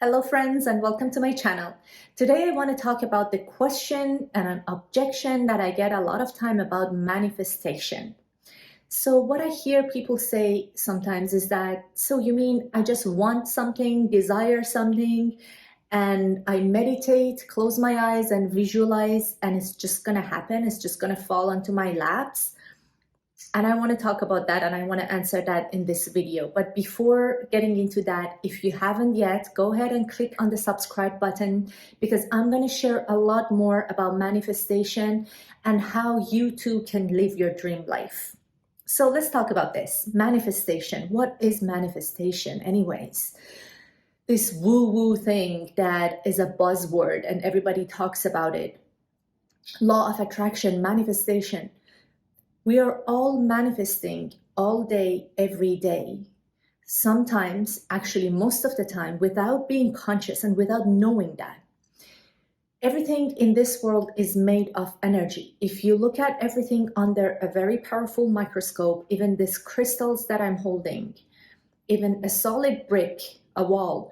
Hello friends and welcome to my channel. Today I want to talk about the question and an objection that I get a lot of time about manifestation. So what I hear people say sometimes is that, so you mean I just want something, desire something, and I meditate, close my eyes and visualize, and it's just going to happen, it's just going to fall onto my laps? And I want to talk about that and I want to answer that in this video. But before getting into that, if you haven't yet, go ahead and click on the subscribe button because I'm going to share a lot more about manifestation and how you too can live your dream life. So let's talk about this. Manifestation. What is manifestation anyways? This woo-woo thing that is a buzzword and everybody talks about it. Law of attraction, manifestation. We are all manifesting all day, every day. Sometimes, actually most of the time, without being conscious and without knowing that. Everything in this world is made of energy. If you look at everything under a very powerful microscope, even these crystals that I'm holding, even a solid brick, a wall,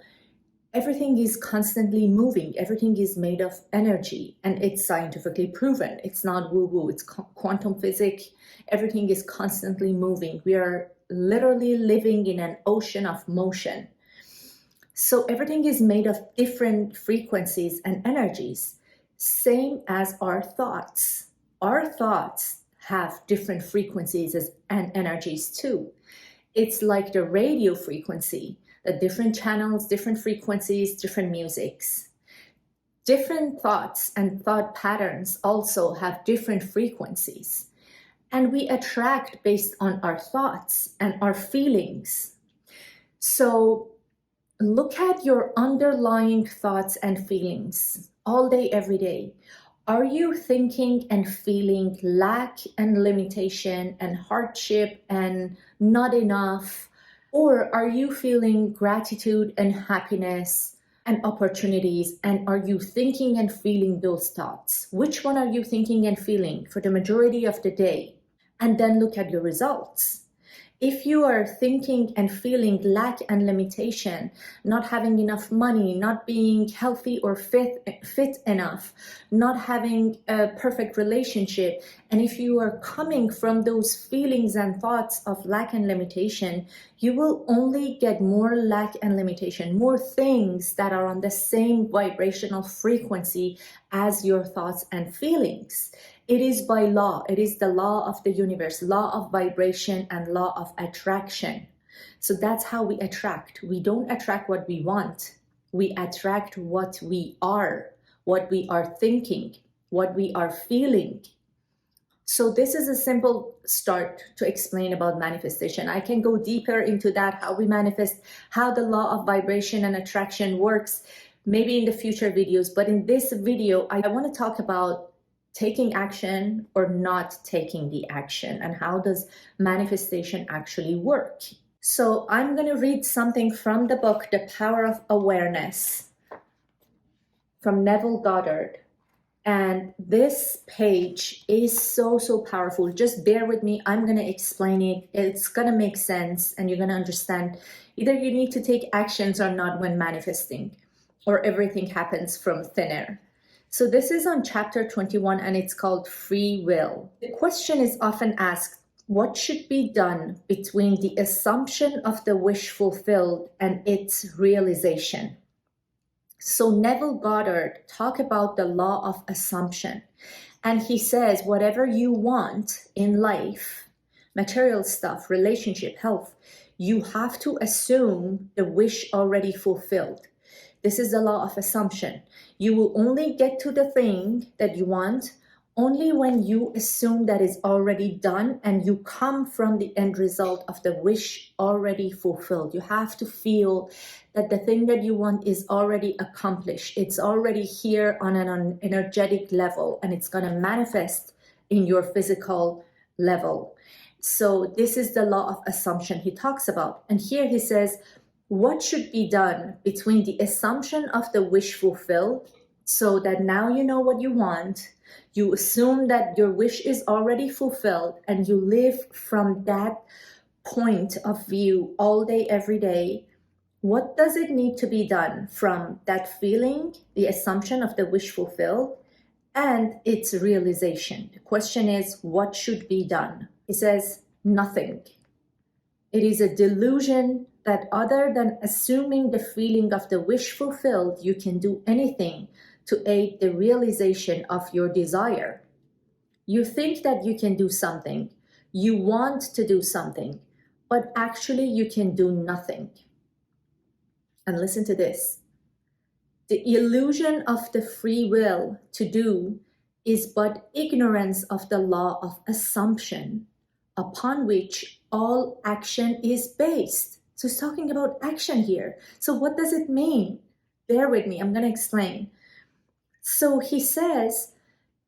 everything is constantly moving. Everything is made of energy and it's scientifically proven. It's not woo-woo, it's quantum physics. Everything is constantly moving. We are literally living in an ocean of motion. So everything is made of different frequencies and energies, same as our thoughts. Our thoughts have different frequencies and energies too. It's like the radio frequency. The different channels, different frequencies, different musics. Different thoughts and thought patterns also have different frequencies. And we attract based on our thoughts and our feelings. So look at your underlying thoughts and feelings all day, every day. Are you thinking and feeling lack and limitation and hardship and not enough? Or are you feeling gratitude and happiness and opportunities? And are you thinking and feeling those thoughts? Which one are you thinking and feeling for the majority of the day? And then look at your results. If you are thinking and feeling lack and limitation, not having enough money, not being healthy or fit enough, not having a perfect relationship, and if you are coming from those feelings and thoughts of lack and limitation, you will only get more lack and limitation, more things that are on the same vibrational frequency as your thoughts and feelings. It is by law. It is the law of the universe, law of vibration and law of attraction. So that's how we attract. We don't attract what we want. We attract what we are thinking, what we are feeling. So this is a simple start to explain about manifestation. I can go deeper into that, how we manifest, how the law of vibration and attraction works, maybe in the future videos. But in this video, I want to talk about taking action or not taking the action and how does manifestation actually work. So I'm going to read something from the book, The Power of Awareness, from Neville Goddard. And this page is so powerful. Just bear with me. I'm going to explain it. It's going to make sense and you're going to understand. Either you need to take actions or not when manifesting, or everything happens from thin air. So this is on chapter 21 and it's called Free Will. The question is often asked, what should be done between the assumption of the wish fulfilled and its realization? So Neville Goddard talk about the law of assumption. And he says, whatever you want in life, material stuff, relationship, health, you have to assume the wish already fulfilled. This is the law of assumption. You will only get to the thing that you want only when you assume that it's already done and you come from the end result of the wish already fulfilled. You have to feel that the thing that you want is already accomplished. It's already here on an energetic level and it's going to manifest in your physical level. So this is the law of assumption he talks about. And here he says, what should be done between the assumption of the wish fulfilled, so that now you know what you want, you assume that your wish is already fulfilled, and you live from that point of view all day, every day, What does it need to be done from that feeling, the assumption of the wish fulfilled, and its realization? The question is, what should be done? It says nothing. It is a delusion that other than assuming the feeling of the wish fulfilled, you can do anything to aid the realization of your desire. You think that you can do something, you want to do something, but actually you can do nothing. And listen to this. The illusion of the free will to do is but ignorance of the law of assumption upon which all action is based. So it's talking about action here. So what does it mean? Bear with me, I'm going to explain. So he says,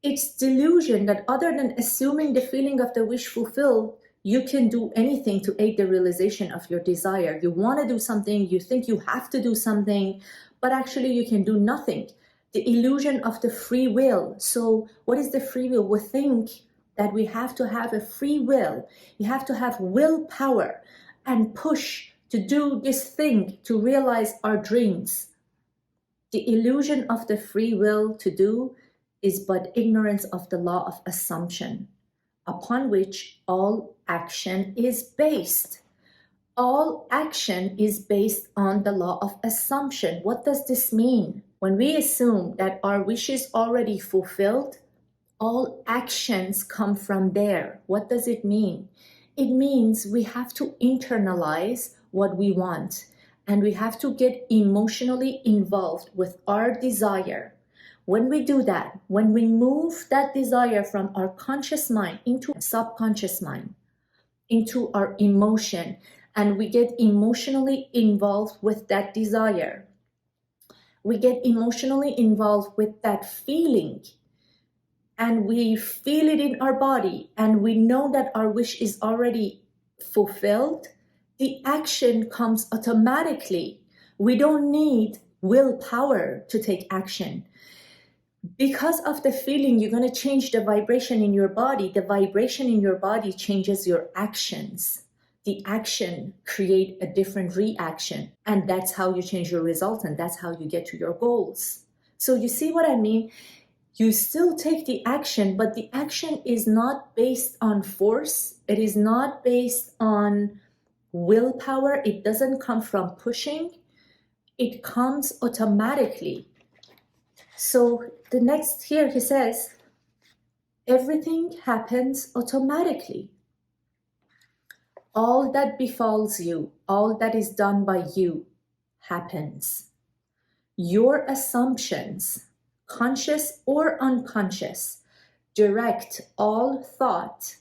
it's delusion that other than assuming the feeling of the wish fulfilled, you can do anything to aid the realization of your desire. You want to do something, you think you have to do something, but actually you can do nothing. The illusion of the free will. So what is the free will? We think that we have to have a free will. You have to have willpower and push to do this thing, to realize our dreams. The illusion of the free will to do is but ignorance of the law of assumption, upon which all action is based. All action is based on the law of assumption. What does this mean? When we assume that our wish is already fulfilled, all actions come from there. What does it mean? It means we have to internalize what we want, and we have to get emotionally involved with our desire. When we do that, when we move that desire from our conscious mind into subconscious mind, into our emotion, and we get emotionally involved with that desire, we get emotionally involved with that feeling, and we feel it in our body, and we know that our wish is already fulfilled, the action comes automatically. We don't need willpower to take action. Because of the feeling, you're going to change the vibration in your body. The vibration in your body changes your actions. The action create a different reaction, and that's how you change your result, and that's how you get to your goals. So you see what I mean? You still take the action, but the action is not based on force. It is not based on willpower. It doesn't come from pushing. It comes automatically. So the next here he says, everything happens automatically. All that befalls you, all that is done by you happens. Your assumptions, conscious or unconscious, direct all thought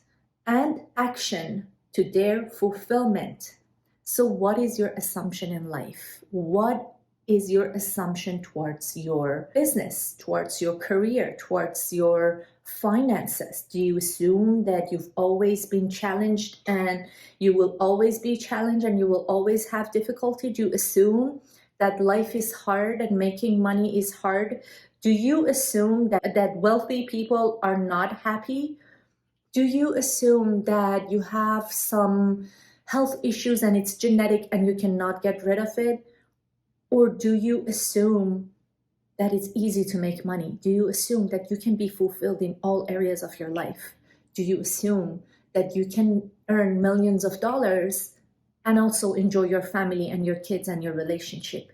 and action to their fulfillment. So what is your assumption in life? What is your assumption towards your business, towards your career, towards your finances? Do you assume that you've always been challenged and you will always be challenged and you will always have difficulty? Do you assume that life is hard and making money is hard? Do you assume that wealthy people are not happy? Do you assume that you have some health issues and it's genetic and you cannot get rid of it? Or do you assume that it's easy to make money? Do you assume that you can be fulfilled in all areas of your life? Do you assume that you can earn millions of dollars and also enjoy your family and your kids and your relationship?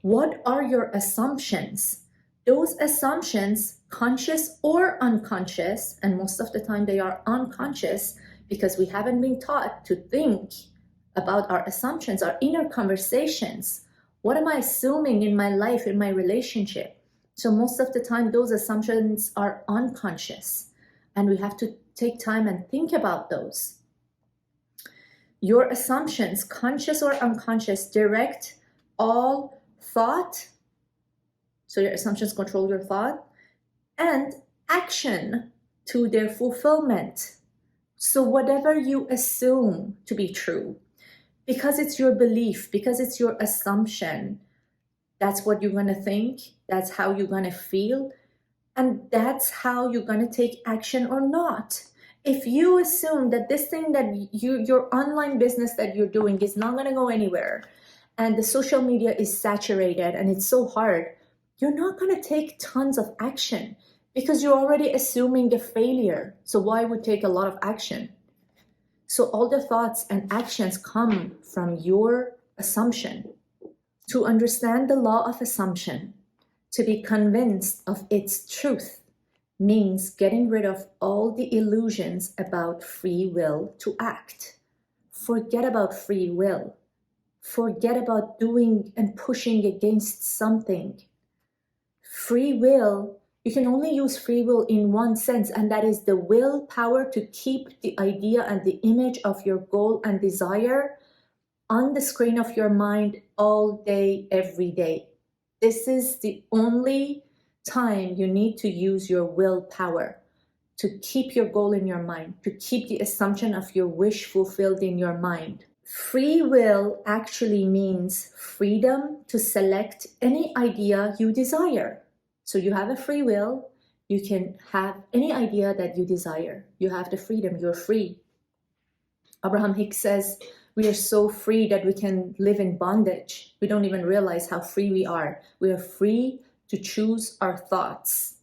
What are your assumptions? Those assumptions, conscious or unconscious, and most of the time they are unconscious because we haven't been taught to think about our assumptions, our inner conversations. What am I assuming in my life, in my relationship? So most of the time, those assumptions are unconscious, and we have to take time and think about those. Your assumptions, conscious or unconscious, direct all thought. So your assumptions control your thought and action to their fulfillment. So whatever you assume to be true, because it's your belief, because it's your assumption, that's what you're going to think, that's how you're going to feel, and that's how you're going to take action or not. If you assume that this thing that your online business that you're doing is not going to go anywhere, and the social media is saturated and it's so hard, you're not going to take tons of action because you're already assuming a failure. So why would take a lot of action? So all the thoughts and actions come from your assumption. To understand the law of assumption, to be convinced of its truth, means getting rid of all the illusions about free will to act. Forget about free will. Forget about doing and pushing against something. Free will, you can only use free will in one sense, and that is the willpower to keep the idea and the image of your goal and desire on the screen of your mind all day, every day. This is the only time you need to use your willpower to keep your goal in your mind, to keep the assumption of your wish fulfilled in your mind. Free will actually means freedom to select any idea you desire. So you have a free will, you can have any idea that you desire. You have the freedom, you're free. Abraham Hicks says, we are so free that we can live in bondage. We don't even realize how free we are. We are free to choose our thoughts.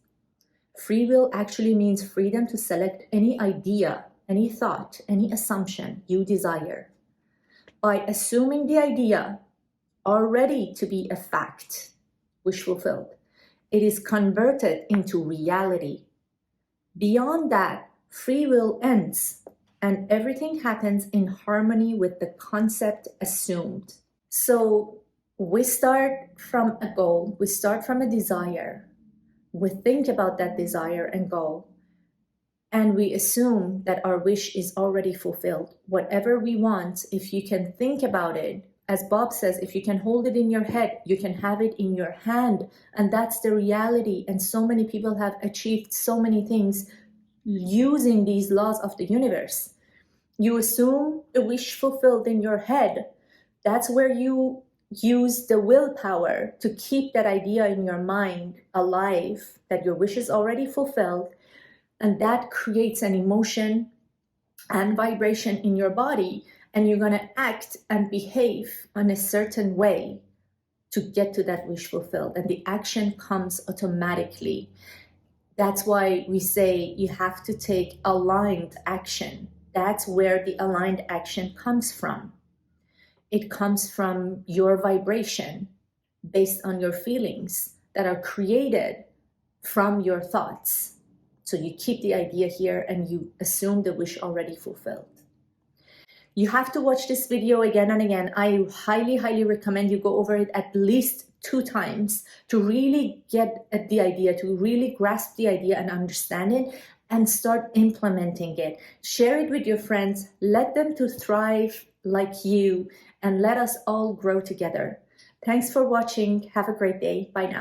Free will actually means freedom to select any idea, any thought, any assumption you desire. By assuming the idea already to be a fact, wish fulfilled, it is converted into reality. Beyond that, free will ends and everything happens in harmony with the concept assumed. So we start from a goal, we start from a desire, we think about that desire and goal, and we assume that our wish is already fulfilled. Whatever we want, if you can think about it, as Bob says, if you can hold it in your head, you can have it in your hand. And that's the reality. And so many people have achieved so many things using these laws of the universe. You assume the wish fulfilled in your head. That's where you use the willpower to keep that idea in your mind alive, that your wish is already fulfilled. And that creates an emotion and vibration in your body. And you're going to act and behave in a certain way to get to that wish fulfilled. And the action comes automatically. That's why we say you have to take aligned action. That's where the aligned action comes from. It comes from your vibration based on your feelings that are created from your thoughts. So you keep the idea here and you assume the wish already fulfilled. You have to watch this video again and again. I highly, highly recommend you go over it at least 2 times to really get at the idea, to really grasp the idea and understand it and start implementing it. Share it with your friends. Let them to thrive like you and let us all grow together. Thanks for watching. Have a great day. Bye now.